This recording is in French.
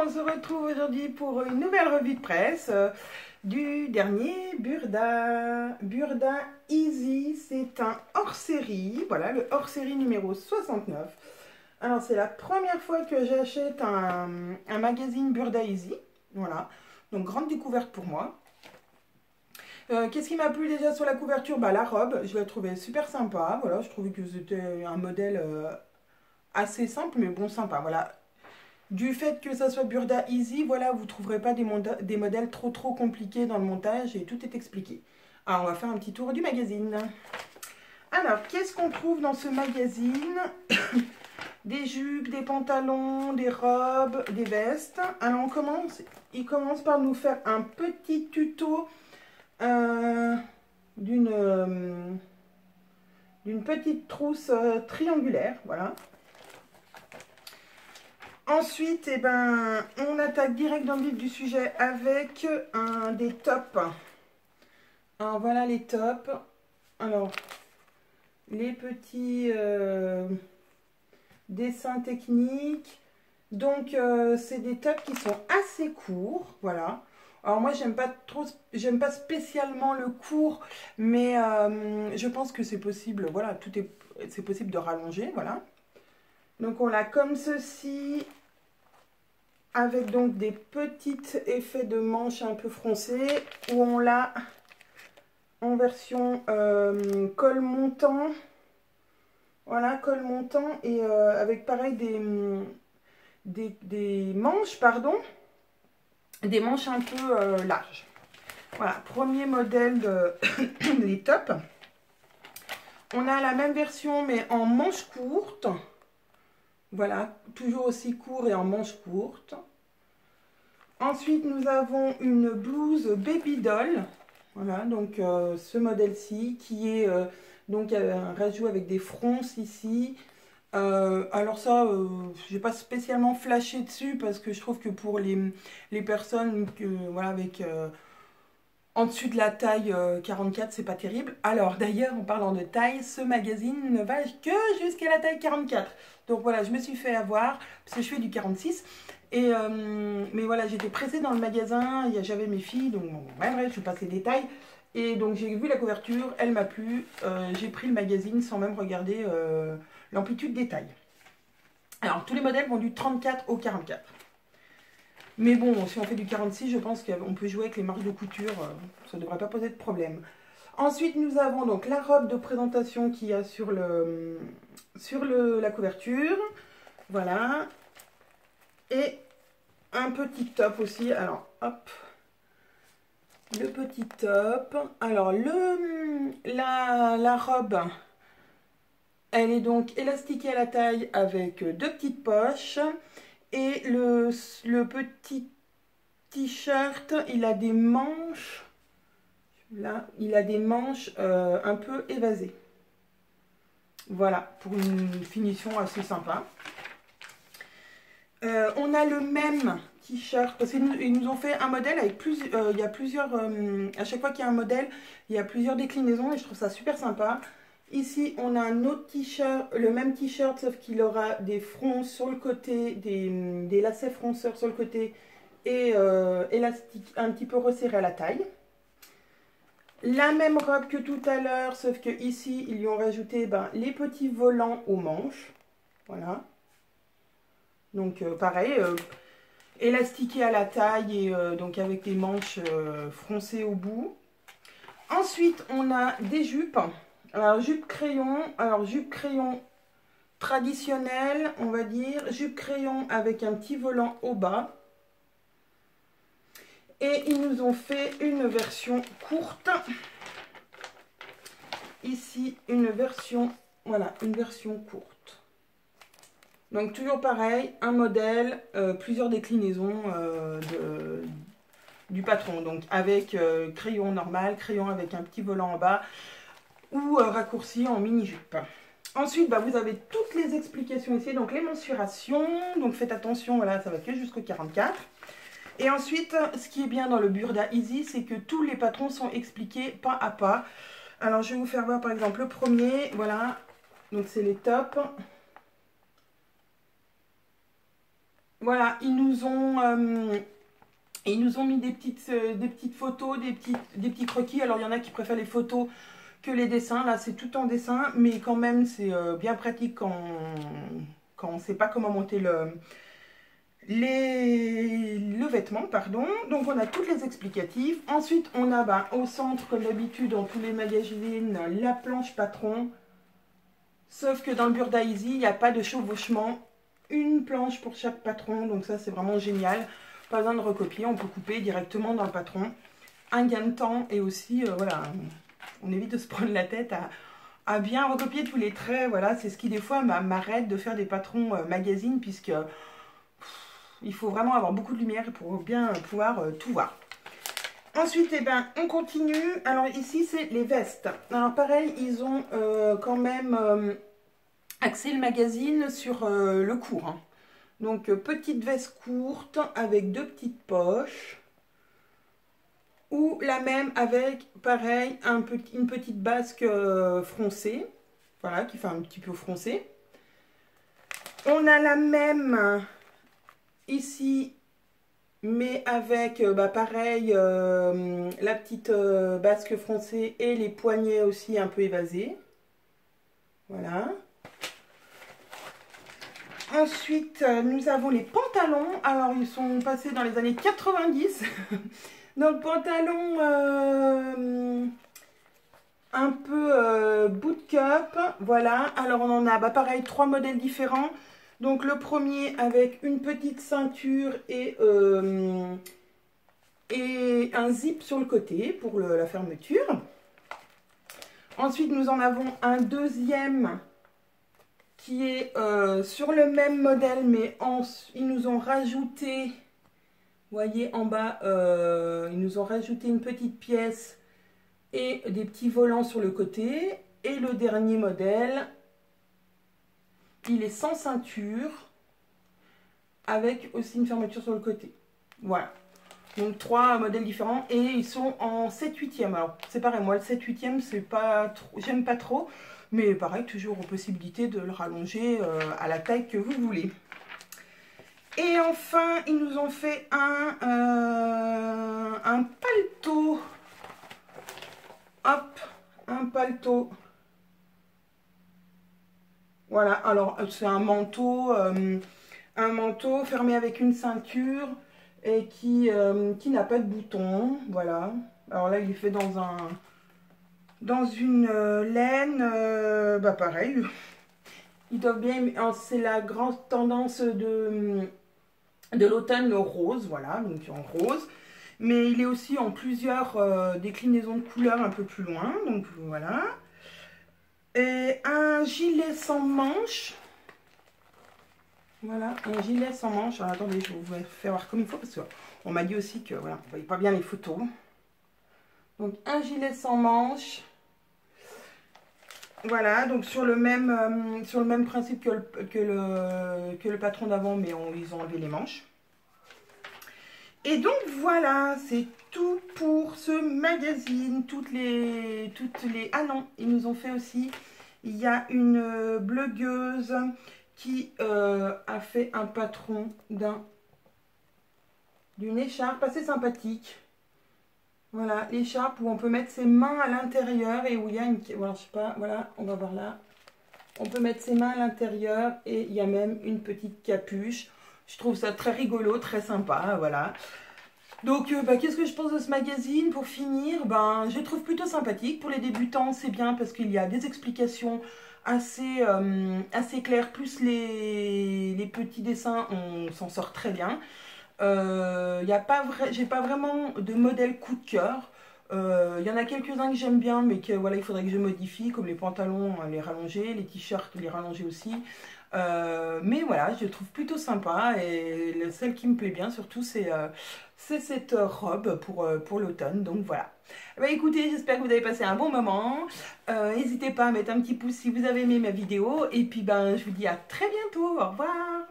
on se retrouve aujourd'hui pour une nouvelle revue de presse du dernier Burda. Burda Easy, c'est un hors-série, voilà, le hors-série numéro 69. Alors, c'est la première fois que j'achète un magazine Burda Easy, voilà, donc grande découverte pour moi. Qu'est-ce qui m'a plu déjà sur la couverture? La robe, je la trouvais super sympa, voilà, je trouvais que c'était un modèle assez simple, mais bon, sympa, voilà. Du fait que ça soit Burda Easy, voilà, vous ne trouverez pas des modèles trop compliqués dans le montage et tout est expliqué. Alors, on va faire un petit tour du magazine. Alors, qu'est-ce qu'on trouve dans ce magazine? Des jupes, des pantalons, des robes, des vestes. Alors, il commence par nous faire un petit tuto d'une petite trousse triangulaire, voilà. Ensuite, eh ben, on attaque direct dans le vif du sujet avec des tops. Alors voilà les tops. Alors, les petits dessins techniques. Donc, c'est des tops qui sont assez courts, voilà. Alors moi, j'aime pas spécialement le court, mais je pense que c'est possible, voilà, c'est possible de rallonger, voilà. Donc on l'a comme ceci, avec donc des petits effets de manches un peu froncés, où on l'a en version col montant, voilà, col montant, et avec pareil des manches, pardon, des manches un peu larges. Voilà, premier modèle des tops. On a la même version mais en manches courtes. Voilà, toujours aussi court et en manches courtes. Ensuite, nous avons une blouse Baby Doll. Voilà, donc ce modèle-ci qui est donc un rajout avec des fronces ici. Alors ça, j'ai pas spécialement flashé dessus parce que je trouve que pour les personnes voilà, avec en dessus de la taille 44, c'est pas terrible. Alors d'ailleurs, en parlant de taille, ce magazine ne va que jusqu'à la taille 44. Donc voilà, je me suis fait avoir, parce que je fais du 46. Mais voilà, j'étais pressée dans le magasin, j'avais mes filles, donc bon, bref, je vous passe les détails. Et donc j'ai vu la couverture, elle m'a plu. J'ai pris le magazine sans même regarder l'amplitude des tailles. Alors tous les modèles vont du 34 au 44. Mais bon, si on fait du 46, je pense qu'on peut jouer avec les marques de couture, ça ne devrait pas poser de problème. Ensuite, nous avons donc la robe de présentation qu'il y a sur la couverture. Voilà. Et un petit top aussi. Alors, hop. Le petit top. Alors, la robe, elle est donc élastiquée à la taille avec deux petites poches. Et le petit t-shirt, il a des manches. Là, il a des manches un peu évasées. Voilà, pour une finition assez sympa. On a le même t-shirt, parce qu'ils nous ont fait un modèle avec il y a plusieurs, à chaque fois qu'il y a un modèle, il y a plusieurs déclinaisons et je trouve ça super sympa. Ici, on a un autre t-shirt, le même t-shirt, sauf qu'il aura des fronces sur le côté, des lacets fronceurs sur le côté et élastique, un petit peu resserré à la taille. La même robe que tout à l'heure, sauf que ici, ils lui ont rajouté les petits volants aux manches. Voilà. Donc, pareil, élastiqué à la taille et donc avec des manches froncées au bout. Ensuite, on a des jupes. Alors, jupe crayon traditionnelle, on va dire. Jupe crayon avec un petit volant au bas. Et ils nous ont fait une version courte. Ici, une version, voilà, une version courte. Donc, toujours pareil, un modèle, plusieurs déclinaisons du patron. Donc, avec crayon normal, crayon avec un petit volant en bas ou raccourci en mini-jupe. Ensuite, vous avez toutes les explications ici. Donc, les mensurations. Donc, faites attention, voilà, ça va que jusqu'au 44. Et ensuite, ce qui est bien dans le Burda Easy, c'est que tous les patrons sont expliqués pas à pas. Alors, je vais vous faire voir par exemple le premier. Voilà, donc c'est les tops. Voilà, ils nous ont mis des petites photos, des petits croquis. Alors, il y en a qui préfèrent les photos que les dessins. Là, c'est tout en dessin, mais quand même, c'est bien pratique quand on ne sait pas comment monter le vêtement, pardon. Donc, on a toutes les explicatifs. Ensuite, on a au centre, comme d'habitude, dans tous les magazines, la planche patron. Sauf que dans le Burda Easy, il n'y a pas de chevauchement. Une planche pour chaque patron. Donc, ça, c'est vraiment génial. Pas besoin de recopier. On peut couper directement dans le patron. Un gain de temps et aussi, voilà, on évite de se prendre la tête à bien recopier tous les traits. Voilà, c'est ce qui, des fois, m'arrête de faire des patrons magazine puisque il faut vraiment avoir beaucoup de lumière pour bien pouvoir tout voir. Ensuite, eh ben, on continue. Alors ici, c'est les vestes. Alors pareil, ils ont quand même axé le magazine sur le court. Hein. Donc, petite veste courte avec 2 petites poches. Ou la même avec, pareil, une petite basque froncée. Voilà, qui fait un petit peu froncé. On a la même ici, mais avec, pareil, la petite basque froncée et les poignets aussi un peu évasés. Voilà. Ensuite, nous avons les pantalons. Alors, ils sont passés dans les années 90. Donc, pantalon un peu boot cup. Voilà. Alors, on en a, pareil, 3 modèles différents. Donc, le premier avec une petite ceinture et un zip sur le côté pour la fermeture. Ensuite, nous en avons un deuxième qui est sur le même modèle, mais ils nous ont rajouté, vous voyez en bas, ils nous ont rajouté une petite pièce et des petits volants sur le côté. Et le dernier modèle, il est sans ceinture, avec aussi une fermeture sur le côté. Voilà. Donc 3 modèles différents et ils sont en 7/8e. Alors c'est pareil, moi le 7/8e, c'est pas trop, j'aime pas trop. Mais pareil, toujours possibilité de le rallonger à la taille que vous voulez. Et enfin, ils nous ont fait un paletot. Hop, un paletot. Voilà, alors c'est un manteau fermé avec une ceinture et qui n'a pas de bouton. Voilà. Alors là, il est fait dans une laine, pareil. Ils doivent bien, c'est la grande tendance de l'automne, le rose, voilà, donc en rose. Mais il est aussi en plusieurs déclinaisons de couleurs un peu plus loin, donc voilà. Et un gilet sans manches. Voilà, un gilet sans manches. Alors attendez, je vais vous faire voir comme il faut, parce qu'on m'a dit aussi que, voilà, on ne voyait pas bien les photos. Donc un gilet sans manches. Voilà, donc sur le même principe que le patron d'avant, mais ils ont enlevé les manches. Et donc voilà, c'est tout pour ce magazine. Ah non, ils nous ont fait aussi, il y a une blogueuse qui a fait un patron d'une écharpe assez sympathique. Voilà, l'écharpe où on peut mettre ses mains à l'intérieur et où il y a une... Voilà, je sais pas, voilà, on va voir là. On peut mettre ses mains à l'intérieur et il y a même une petite capuche. Je trouve ça très rigolo, très sympa, voilà. Donc, qu'est-ce que je pense de ce magazine? Pour finir, je le trouve plutôt sympathique. Pour les débutants, c'est bien parce qu'il y a des explications assez claires. Plus les petits dessins, on s'en sort très bien. J'ai pas vraiment de modèle coup de cœur. Il y en a quelques-uns que j'aime bien, mais que voilà, il faudrait que je modifie, comme les pantalons, les rallonger, les t-shirts, les rallonger aussi. Mais voilà, je le trouve plutôt sympa et celle qui me plaît bien surtout, c'est cette robe pour l'automne. Donc voilà. Écoutez, j'espère que vous avez passé un bon moment. N'hésitez pas à mettre un petit pouce si vous avez aimé ma vidéo. Et puis je vous dis à très bientôt. Au revoir.